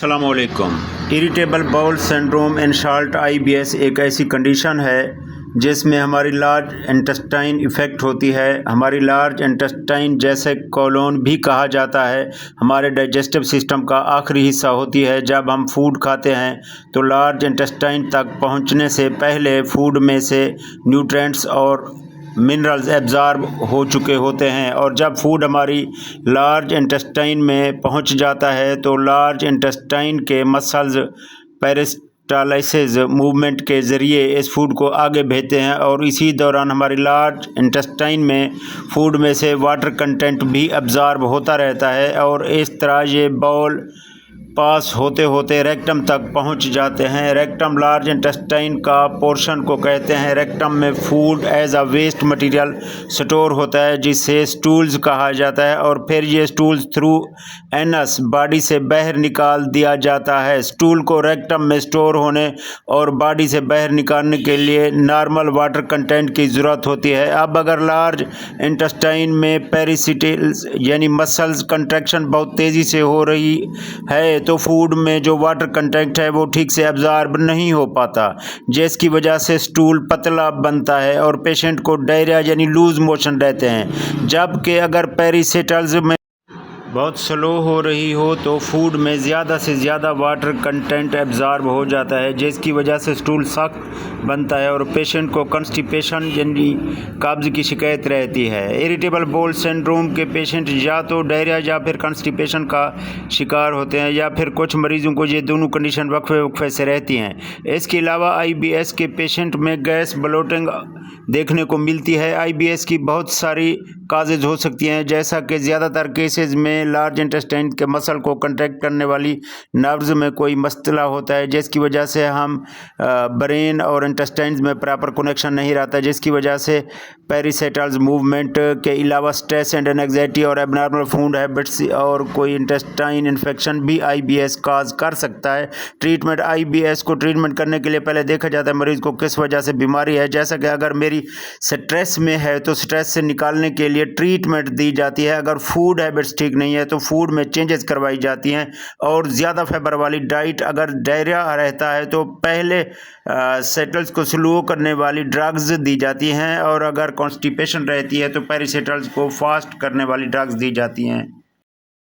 अस्सलामुअलैकुम। Irritable bowel syndrome in short IBS एक ऐसी कंडीशन है जिसमें हमारी लार्ज इंटेस्टाइन इफ़ेक्ट होती है। हमारी लार्ज इंटेस्टाइन, जैसे कोलोन भी कहा जाता है, हमारे डाइजेस्टिव सिस्टम का आखिरी हिस्सा होती है। जब हम फूड खाते हैं तो लार्ज इंटेस्टाइन तक पहुंचने से पहले फूड में से न्यूट्रिएंट्स और मिनरल्स एब्ज़ॉर्ब हो चुके होते हैं, और जब फूड हमारी लार्ज इंटेस्टाइन में पहुंच जाता है तो लार्ज इंटेस्टाइन के मसल्स पेरिस्टालसिस मूवमेंट के ज़रिए इस फूड को आगे भेजते हैं, और इसी दौरान हमारी लार्ज इंटेस्टाइन में फूड में से वाटर कंटेंट भी एब्ज़ॉर्ब होता रहता है, और इस तरह ये बाउल पास होते होते रेक्टम तक पहुंच जाते हैं। रेक्टम लार्ज इंटेस्टाइन का पोर्शन को कहते हैं। रेक्टम में food as a waste material store होता है जिसे स्टूल्स कहा जाता है, और फिर ये स्टूल्स थ्रू एनस बॉडी से बाहर निकाल दिया जाता है। स्टूल को रेक्टम में स्टोर होने और बॉडी से बाहर निकालने के लिए नॉर्मल वाटर कंटेंट की ज़रूरत होती है। अब अगर लार्ज इंटेस्टाइन में पेरिस्टाल्स यानी मसल्स कंट्रैक्शन बहुत तेज़ी से हो रही है तो फूड में जो वाटर कंटेंट है वो ठीक से एब्ज़ॉर्ब नहीं हो पाता, जिसकी वजह से स्टूल पतला बनता है और पेशेंट को डायरिया यानी लूज़ मोशन रहते हैं। जबकि अगर पेरिस्टाल्स में बहुत स्लो हो रही हो तो फूड में ज़्यादा से ज़्यादा वाटर कंटेंट एब्ज़ॉर्ब हो जाता है, जिसकी वजह से स्टूल सख्त बनता है और पेशेंट को कंस्टिपेशन यानी कब्ज़ की शिकायत रहती है। इरिटेबल बाउल सिंड्रोम के पेशेंट या तो डायरिया या फिर कंस्टिपेशन का शिकार होते हैं, या फिर कुछ मरीज़ों को ये दोनों कंडीशन वक्फे वक्फे से रहती हैं। इसके अलावा IBS के पेशेंट में गैस ब्लोटिंग देखने को मिलती है। IBS की बहुत सारी काजेज़ हो सकती हैं, जैसा कि ज़्यादातर केसेस में लार्ज इंटेस्टाइन के मसल को कंट्रैक्ट करने वाली नर्व्स में कोई मसला होता है, जिसकी वजह से हम ब्रेन और इंटेस्टाइन में प्रॉपर कनेक्शन नहीं रहता, जिसकी वजह से पेरिस्टाल्स मूवमेंट के अलावा स्ट्रेस एंड एंग्जाइटी और एबनॉर्मल फूड हैबिट्स और कोई इंटेस्टाइन इन्फेक्शन भी IBS काज कर सकता है। ट्रीटमेंट IBS को ट्रीटमेंट करने के लिए पहले देखा जाता है मरीज़ को किस वजह से बीमारी है। जैसा कि अगर मेरी स्ट्रेस में है तो स्ट्रेस से निकालने के लिए ट्रीटमेंट दी जाती है। अगर फूड हैबिट्स ठीक नहीं है तो फूड में चेंजेस करवाई जाती हैं, और ज़्यादा फाइबर वाली डाइट, अगर डायरिया रहता है तो पहले सेटल्स को स्लो करने वाली ड्रग्स दी जाती हैं, और अगर कॉन्स्टिपेशन रहती है तो पेरिस्टाल्स को फास्ट करने वाली ड्रग्स दी जाती हैं।